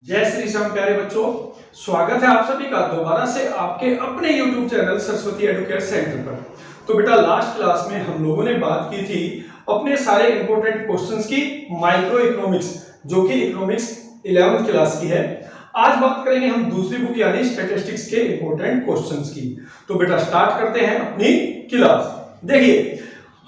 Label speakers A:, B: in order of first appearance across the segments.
A: जय श्री श्याम प्यारे बच्चों, स्वागत है आप सभी का दोबारा से आपके अपने YouTube channel Saraswati Educate Centre पर। तो बेटा लास्ट क्लास में हम लोगों ने बात की थी अपने सारे इंपॉर्टेंट क्वेश्चंस की माइक्रो इकोनॉमिक्स, जो कि इकोनॉमिक्स 11th क्लास की है। आज बात करेंगे हम दूसरी बुक यानी स्टैटिस्टिक्स के इंपॉर्टेंट क्वेश्चंस की। तो बेटा स्टार्ट करते हैं अपनी क्लास। देखिए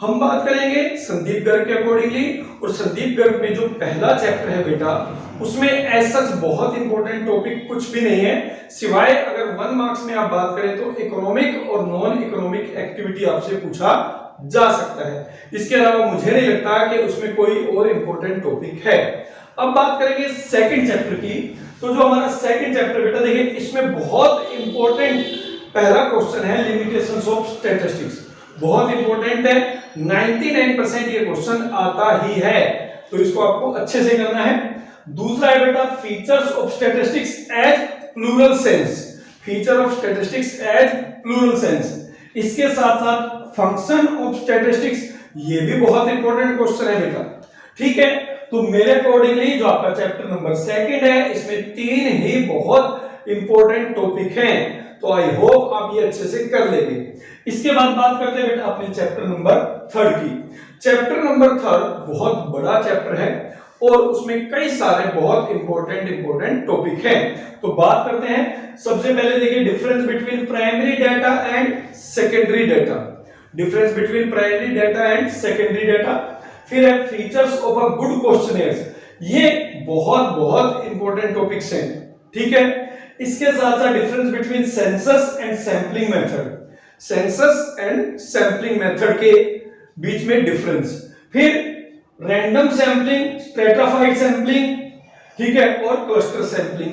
A: हम बात करेंगे संदीप गर्ग के अकॉर्डिंगली, और संदीप गर्ग में जो पहला चैप्टर है बेटा उसमें ऐसा बहुत इंपॉर्टेंट टॉपिक कुछ भी नहीं है, सिवाय अगर 1 मार्क्स में आप बात करें तो इकोनॉमिक और नॉन इकोनॉमिक एक्टिविटी आपसे पूछा जा सकता है। इसके अलावा मुझे नहीं लगता कि उसमें कोई और इंपॉर्टेंट टॉपिक है। अब बात करेंगे सेकंड चैप्टर की। तो जो हमारा सेकंड चैप्टर बेटा देखिए इसमें बहुत इंपॉर्टेंट पहला क्वेश्चन है लिमिटेशंस ऑफ स्टैटिस्टिक्स, बहुत इंपॉर्टेंट है। 99% ये क्वेश्चन आता ही है, तो इसको आपको अच्छे से करना है। दूसरा है बेटा features of statistics as plural sense, feature of statistics as plural sense. इसके साथ साथ फंक्शन ऑफ स्टैटिस्टिक्स, ये भी बहुत इंपॉर्टेंट क्वेश्चन है बेटा। ठीक है, तो मेरे अकॉर्डिंगली जो आपका चैप्टर नंबर 2 है इसमें 3 ही बहुत इंपॉर्टेंट टॉपिक हैं, तो आई होप आप ये अच्छे से कर लेंगे। इसके बाद बात करते हैं बेटा अपने चैप्टर नंबर 3 की। चैप्टर नंबर 3 बहुत बड़ा चैप्टर है और उसमें कई सारे बहुत इंपॉर्टेंट टॉपिक हैं। तो बात करते हैं, सबसे पहले देखिए difference between primary data and secondary data, difference between primary data and secondary data. फिर है features of a good questioners, ये बहुत इंपॉर्टेंट टॉपिक्स हैं। ठीक है, इसके साथ साथ difference between census and sampling method, census and sampling method के बीच में डिफरेंस। फिर रैंडम सैंपलिंग, स्ट्रेटाफाइड सैंपलिंग, ठीक है, और क्लस्टर सैंपलिंग,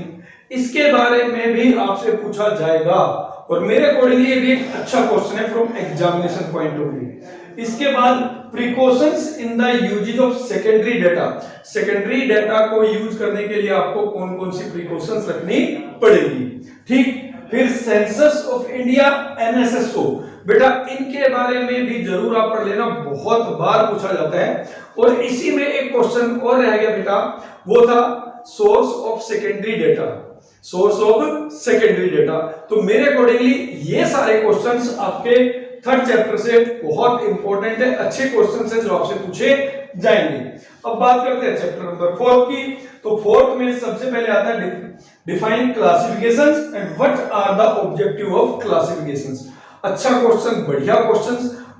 A: इसके बारे में भी आपसे पूछा जाएगा और मेरे अकॉर्डिंगली ये भी एक अच्छा क्वेश्चन है from examination point of view. इसके बाद precautions in the usages of secondary data, secondary data को यूज करने के लिए आपको कौन कौन सी प्रिकॉशंस रखनी पड़ेगी। ठीक, फिर सेंसस ऑफ इंडिया, एनएसएसओ, बेटा इनके बारे में भी जरूर आप पढ़ लेना, बहुत बार पूछा जाता है। और इसी में एक क्वेश्चन और रह गया बेटा, वो था source of secondary data, source of secondary data. तो मेरे अकॉर्डिंगली ये सारे क्वेश्चंस आपके 3rd चैप्टर से बहुत इंपॉर्टेंट है, अच्छे क्वेश्चंस हैं जो आपसे पूछे जाएंगे। अब बात करते हैं चैप्टर नंबर 4 की। तो 4th में सबसे पहले आता है define classifications and what are the objective of classifications. अच्छा क्वेश्चन, बढ़िया क्वेश्चन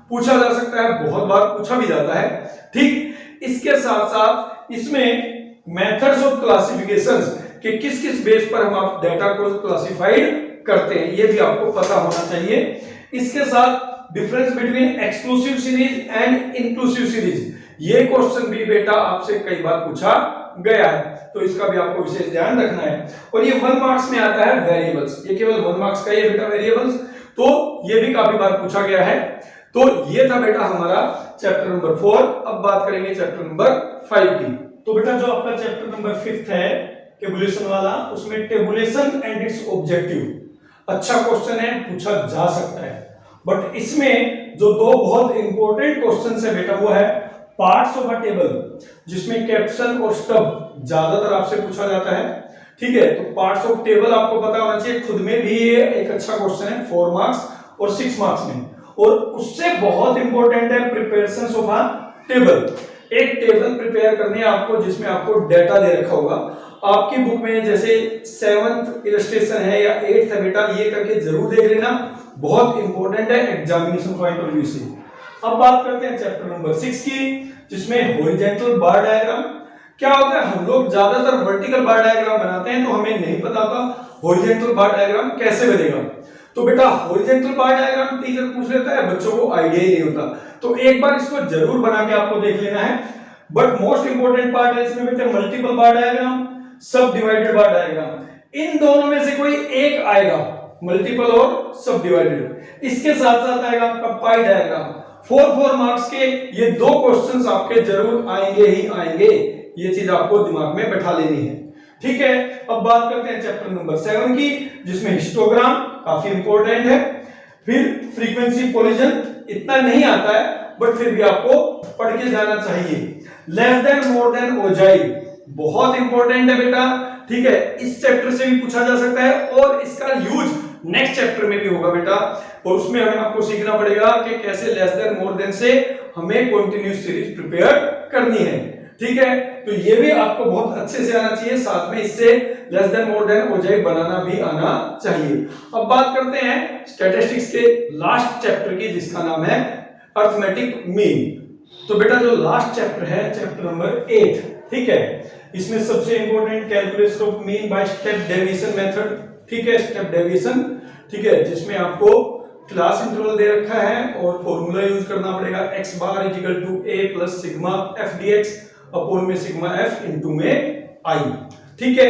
A: पूछा जा सकता है, बहुत बार पूछा भी जाता है। ठीक, इसके साथ साथ इसमें मेथड्स ऑफ क्लासिफिकेशंस कि किस किस बेस पर हम आप डाटा को क्लासिफाइड करते हैं, ये भी आपको पता होना चाहिए। इसके साथ difference between exclusive series and inclusive series, ये क्वेश्चन भी बेटा आपसे कई बार पूछा गया है, तो इसका भी आपको विशेष ध्यान रखना है। और ये 1 मार्क्स में आता है वेरिएबल्स, ये केवल 1 मार्क्स का ये बेटा वेरिएबल्स, तो ये भी काफी बार पूछा गया है। तो ये था बेटा हमारा चैप्टर नंबर 4। अब बात करेंगे चैप्टर नंबर 5 की। तो बेटा जो आपका चैप्टर नंबर 5 है टेबुलेशन वाला, उसमें टेबुलेशन एंड इट्स ऑब्जेक्टिव, अच्छा क्वेश्चन है, पूछा जा सकता है। बट इसमें जो 2 बहुत इंपॉर्टेंट क्वेश्चंस है बेटा, वो है पार्ट्स ऑफ अ टेबल, जिसमें कैप्शन और स्टब ज्यादातर आपसे पूछा जाता है। ठीक है, तो पार्ट्स ऑफ टेबल आपको पता होना चाहिए, खुद में भी ये एक अच्छा क्वेश्चन है 4 मार्क्स और 6 मार्क्स में। और उससे बहुत इंपॉर्टेंट है प्रिपरेशन ऑफ अ टेबल, एक टेबल प्रिपेयर करनी है आपको जिसमें आपको डाटा दे रखा होगा। आपकी बुक में जैसे 7th इलस्ट्रेशन है या 8th है बेटा, ये करके जरूर देख लेना, बहुत इंपॉर्टेंट है एग्जामिनेशन पॉइंट ऑफ व्यू से। अब बात करते हैं चैप्टर नंबर 6 की, जिसमें हॉरिजॉन्टल बार डायग्राम। क्या होता है, हम लोग ज्यादातर वर्टिकल बार डायग्राम बनाते हैं, तो हमें नहीं पता होता हॉरिजॉन्टल बार डायग्राम कैसे बनेगा। तो बेटा हॉरिजॉन्टल बार डायग्राम टीचर पूछ लेता है, बच्चों को आइडिया ही नहीं होता, तो एक बार इसको जरूर बना के आपको देख लेना है। बट मोस्ट इंपॉर्टेंट पार्ट है इसमें बेटा मल्टीपल बार डायग्राम, सब डिवाइडेड बार डायग्राम, इन दोनों में से कोई एक आएगा, मल्टीपल और सब डिवाइडेड। इसके साथ साथ आएगा आपका पाई डायग्राम। 4 मार्क्स के ये 2 क्वेश्चंस आपके जरूर आएंगे ही आएंगे, ये चीज आपको दिमाग में बैठा लेनी है। ठीक है, अब बात करते हैं चैप्टर नंबर 7 की, जिसमें हिस्टोग्राम काफी इंपॉर्टेंट है। फिर फ्रीक्वेंसी कोलिजन इतना नहीं आता है, बट फिर भी आपको पढ़ के जाना चाहिए। लेस देन मोर देन ओजाइल बहुत इंपॉर्टेंट है बेटा। ठीक है, इस चैप्टर से भी पूछा जा सकता है और इसका यूज नेक्स्ट चैप्टर में भी होगा बेटा। और उसमें हमें आपको सीखना पड़ेगा कि कैसे लेस देन मोर देन से हमें कंटिन्यूअस सीरीज प्रिपेयर करनी है। ठीक है, तो ये भी आपको बहुत अच्छे से आना चाहिए, साथ में इससे लेस देन मोर देन ओजेई बनाना भी आना चाहिए। अब बात करते हैं स्टैटिस्टिक्स के लास्ट चैप्टर की, जिसका नाम है अरिथमेटिक मीन। तो बेटा जो लास्ट चैप्टर है, चैप्टर नंबर 8, ठीक है, इसमें सबसे important calculation of mean by step deviation method. ठीक है, स्टेप डेविएशन, ठीक है, जिसमें आपको क्लास इंटरवल दे रखा है और फॉर्मूला यूज करना पड़ेगा x bar equal to a plus sigma f dx upon में सिग्मा f इनटू में i। ठीक है,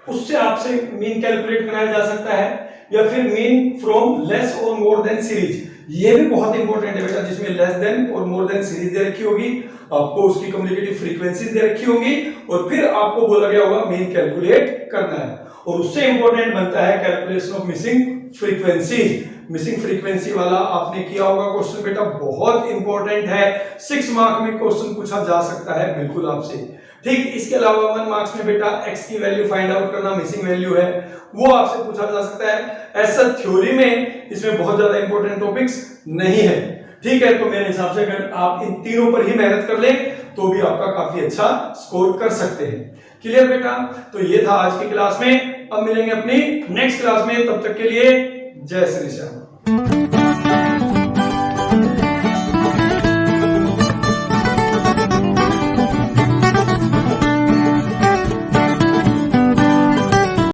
A: उससे आपसे मीन कैलकुलेट कराया जा सकता है, या फिर मीन फ्रॉम लेस और मोर देन सीरीज। ये भी बहुत इंपॉर्टेंट है बेटा, जिसमें लेस देन और मोर देन सीरीज दे रखी होगी, आपको उसकी कम्युनिकेटिव फ्रीक्वेंसीज दे रखी होंगी और फिर आपको बोला गया होगा मीन कैलकुलेट करना है। और उससे इंपॉर्टेंट बनता है calculation of missing frequency. Missing frequency वाला आपने किया होगा क्वेश्चन बेटा, बहुत इंपॉर्टेंट है, 6 मार्क में क्वेश्चन पूछा जा सकता है बिल्कुल आपसे। ठीक, इसके अलावा 1 मार्क्स में बेटा x की वैल्यू फाइंड आउट करना, मिसिंग वैल्यू है, वो आपसे पूछा जा सकता है। ऐसा थ्योरी में इसमें बहुत ज्यादा इंपॉर्टेंट टॉपिक्स नहीं है। ठीक है, तो मेरे हिसाब से अगर आप इन तीनों पर ही मेहनत कर लें तो भी आपका काफी अच्छा स्कोर कर सकते हैं। क्लियर बेटा? तो ये था आज की क्लास में। अब मिलेंगे अपनी नेक्स्ट क्लास में, तब तक के लिए जय श्री श्याम।